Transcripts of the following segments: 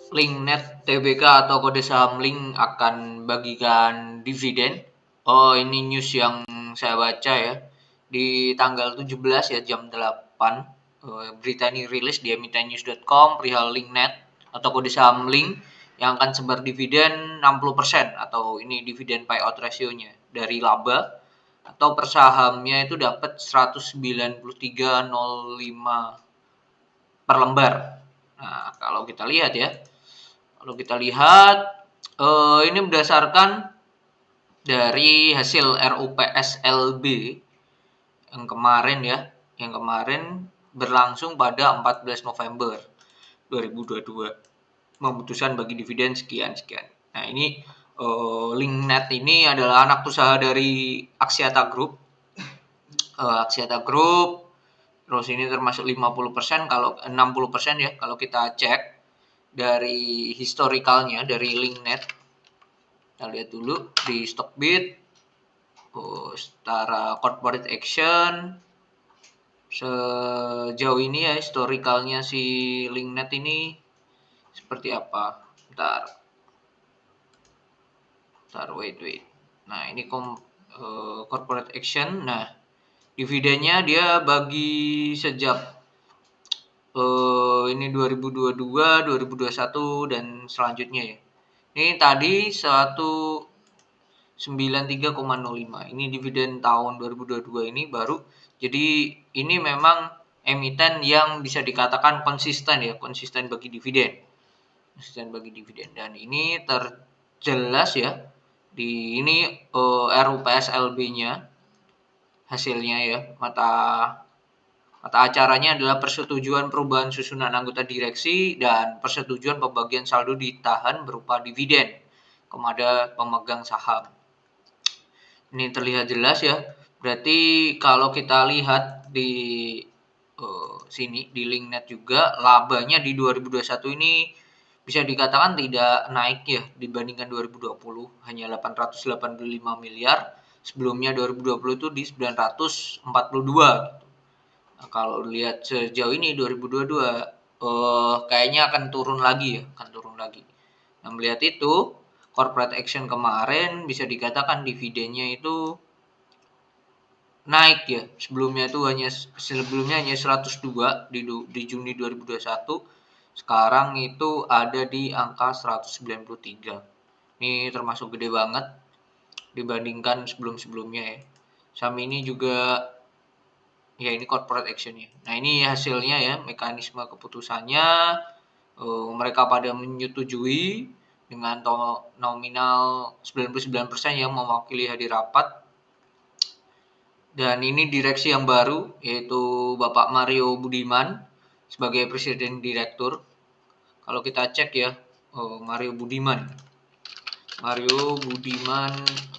Linknet Tbk atau kode saham Link akan bagikan dividen. Oh, ini news yang saya baca ya. Di tanggal 17 ya jam 8. Berita ini rilis di emitennews.com perihal Linknet atau kode saham Link yang akan sebar dividen 60% atau ini dividen payout ratio-nya dari laba atau per sahamnya itu dapat 193,05 per lembar. Nah, kalau kita lihat ya, ini berdasarkan dari hasil RUPS LB yang kemarin ya, yang kemarin berlangsung pada 14 November 2022. Memutuskan bagi dividen sekian-sekian. Nah, ini Linknet ini adalah anak usaha dari Axiata Group. Axiata Group terus ini termasuk 50% kalau 60% ya kalau kita cek dari historikalnya dari Linknet. Kita lihat dulu di Stockbit, secara corporate action sejauh ini ya historikalnya si Linknet ini seperti apa. Wait. Nah, ini corporate action. Nah, dividennya dia bagi sejak ini 2022, 2021 dan selanjutnya ya. Ini tadi 193,05. Ini dividen tahun 2022 ini baru. Jadi ini memang emiten yang bisa dikatakan konsisten ya, konsisten bagi dividen. Konsisten bagi dividen dan ini terjelas ya di ini RUPS LB-nya hasilnya ya. Mata acaranya adalah persetujuan perubahan susunan anggota direksi dan persetujuan pembagian saldo ditahan berupa dividen kepada pemegang saham. Ini terlihat jelas ya. Berarti kalau kita lihat di sini di Linknet juga labanya di 2021 ini bisa dikatakan tidak naik ya dibandingkan 2020, hanya 885 miliar. Sebelumnya 2020 itu di 942 gitu. Nah, kalau lihat sejauh ini 2022 kayaknya akan turun lagi ya, akan turun lagi. Nah, melihat itu corporate action kemarin bisa dikatakan dividennya itu naik ya. Sebelumnya hanya 102 di Juni 2021. Sekarang itu ada di angka 193. Ini termasuk gede banget dibandingkan sebelum-sebelumnya ya. Saham ini juga ya ini corporate actionnya. Nah, ini hasilnya ya, mekanisme keputusannya mereka pada menyetujui dengan nominal 99% yang mewakili hadir rapat. Dan ini direksi yang baru yaitu Bapak Mario Budiman sebagai presiden direktur. Kalau kita cek ya, Mario Budiman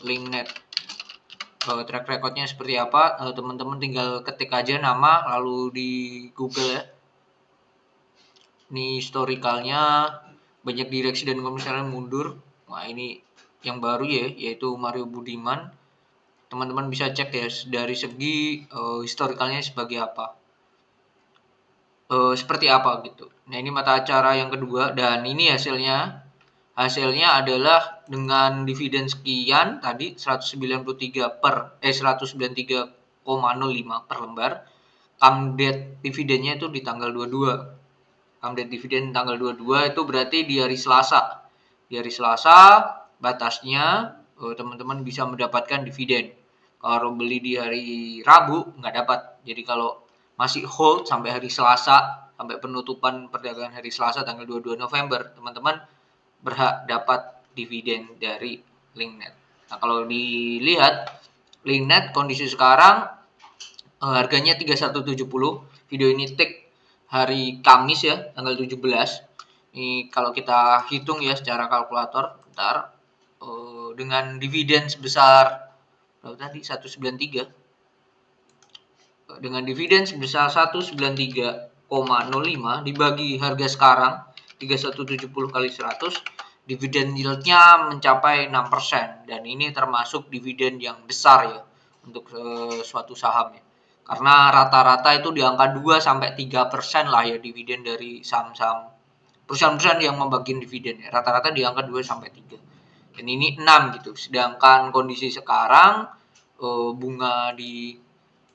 Linknet. Track recordnya seperti apa? Teman-teman tinggal ketik aja nama lalu di Google ya. Ini historikalnya banyak direksi dan komisaris mundur. Nah, ini yang baru ya, yaitu Mario Budiman. Teman-teman bisa cek ya dari segi historikalnya sebagai apa. Seperti apa gitu. Nah, ini mata acara yang kedua dan ini hasilnya adalah dengan dividen sekian tadi 193,05 per lembar. Come date dividennya itu di tanggal 22. Come date dividen tanggal 22 itu berarti di hari Selasa. Di hari Selasa batasnya teman-teman bisa mendapatkan dividen. Kalau beli di hari Rabu nggak dapat. Jadi kalau masih hold sampai hari Selasa, sampai penutupan perdagangan hari Selasa tanggal 22 November, teman-teman berhak dapat dividen dari Linknet. Nah, kalau dilihat Linknet kondisi sekarang harganya 3170. Video ini take hari Kamis ya, tanggal 17. Ini kalau kita hitung ya secara kalkulator, dengan dividen sebesar berapa tadi? 193. Dengan dividen sebesar 193,05 dibagi harga sekarang 3170 kali 100, dividen yield-nya mencapai 6% dan ini termasuk dividen yang besar ya untuk suatu saham ya. Karena rata-rata itu di angka 2 sampai 3% lah ya dividen dari saham-saham perusahaan-perusahaan yang membagikan dividen ya. Rata-rata di angka 2 sampai 3. Dan ini 6 gitu. Sedangkan kondisi sekarang bunga di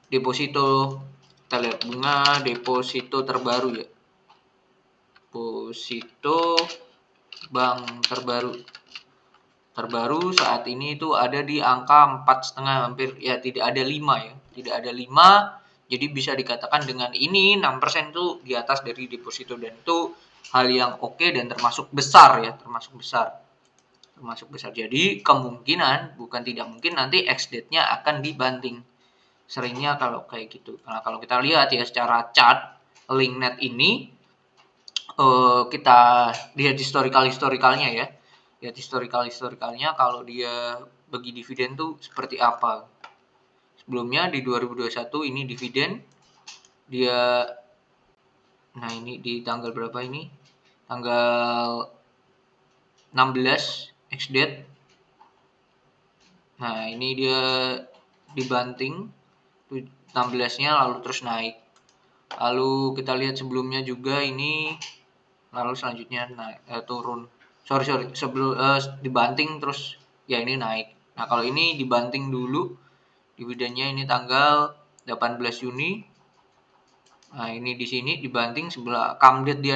deposito, kita lihat bunga deposito terbaru ya. Deposito bank terbaru saat ini itu ada di angka 4,5, hampir ya tidak ada 5 ya. Tidak ada 5. Jadi bisa dikatakan dengan ini 6% itu di atas dari deposito, dan itu hal yang oke dan termasuk besar ya, termasuk besar. Jadi kemungkinan, bukan tidak mungkin, nanti ex-date-nya akan dibanting. Seringnya kalau kayak gitu. Nah, kalau kita lihat ya secara chart LinkNet ini, kita lihat historikalnya ya. Lihat historikalnya kalau dia bagi dividen tuh seperti apa. Sebelumnya di 2021 ini dividen dia, nah ini di tanggal berapa ini? Tanggal 16 ex-date. Nah, ini dia dibanting 16-nya lalu terus naik. Lalu kita lihat sebelumnya juga ini, lalu selanjutnya naik, turun. Sebelum dibanting terus ya ini naik. Nah, kalau ini dibanting dulu dividennya, ini tanggal 18 Juni. Nah, ini di sini dibanting sebelah come date dia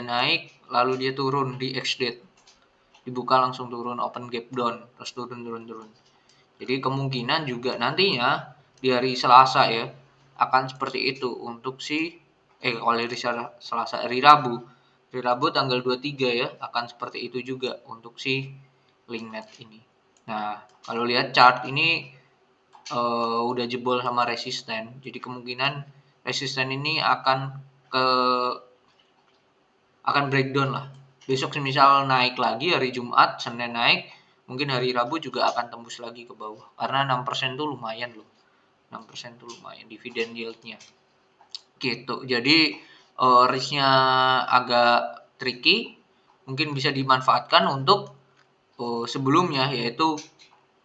naik, lalu dia turun di ex date. Dibuka langsung turun, open gap down, terus turun. Jadi kemungkinan juga nantinya di hari Selasa ya akan seperti itu untuk hari Rabu. Hari Rabu tanggal 23 ya akan seperti itu juga untuk si LinkNet ini. Nah, kalau lihat chart ini udah jebol sama resisten. Jadi kemungkinan resisten ini akan breakdown lah. Besok misal naik lagi, hari Jumat, Senin naik, mungkin hari Rabu juga akan tembus lagi ke bawah. Karena 6% tuh lumayan loh. 6% tuh lumayan dividen yield-nya. Gitu. Jadi risk-nya agak tricky, mungkin bisa dimanfaatkan untuk sebelumnya, yaitu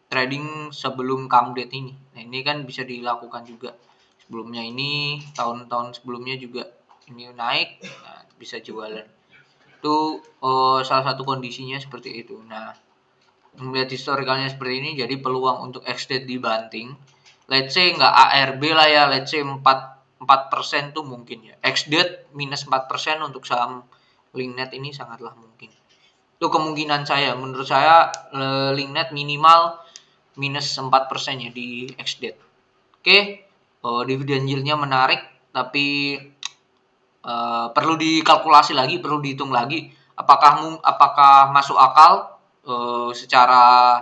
trading sebelum come date ini. Nah, ini kan bisa dilakukan juga. Sebelumnya ini, tahun-tahun sebelumnya juga ini naik, nah, bisa jualan. Itu salah satu kondisinya seperti itu. Nah, melihat historikalnya seperti ini, jadi peluang untuk ex-date dibanting, let's say nggak ARB lah ya, let's say 4% tuh mungkin ya. Ex-date minus 4% untuk saham LinkNet ini sangatlah mungkin. Itu kemungkinan saya. Menurut saya LinkNet minimal minus 4% ya di ex-date. Oke, dividen yield-nya menarik, tapi perlu dikalkulasi lagi, perlu dihitung lagi apakah masuk akal secara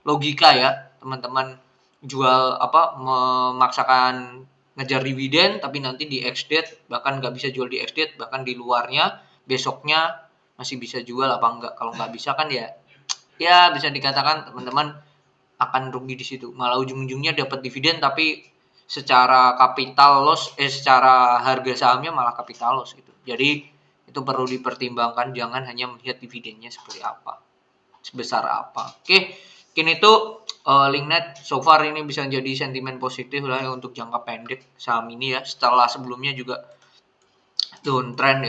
logika ya, teman-teman jual memaksakan ngejar dividen tapi nanti di ex-date bahkan nggak bisa jual di ex-date, bahkan di luarnya besoknya masih bisa jual apa enggak. Kalau nggak bisa kan ya bisa dikatakan teman-teman akan rugi di situ, malah ujung-ujungnya dapat dividen tapi secara capital loss, secara harga sahamnya malah capital loss gitu. Jadi itu perlu dipertimbangkan, jangan hanya melihat dividennya seperti apa, sebesar apa. Oke, mungkin itu LinkNet so far ini bisa jadi sentimen positif lah ya untuk jangka pendek saham ini ya, setelah sebelumnya juga downtrend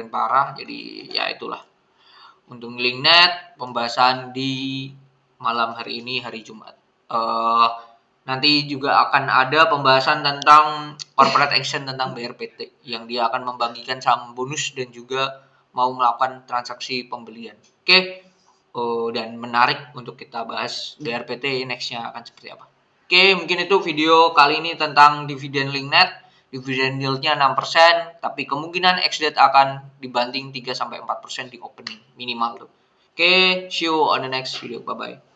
parah. Jadi ya itulah untuk LinkNet pembahasan di malam hari ini, hari Jumat. Nanti juga akan ada pembahasan tentang corporate action tentang BRPT yang dia akan membagikan saham bonus dan juga mau melakukan transaksi pembelian. Oke, dan menarik untuk kita bahas BRPT nextnya akan seperti apa. Oke, mungkin itu video kali ini tentang dividen LinkNet. Dividen yield-nya 6%, tapi kemungkinan ex-date akan dibanting 3-4% di opening minimal tuh. Oke, see you on the next video. Bye-bye.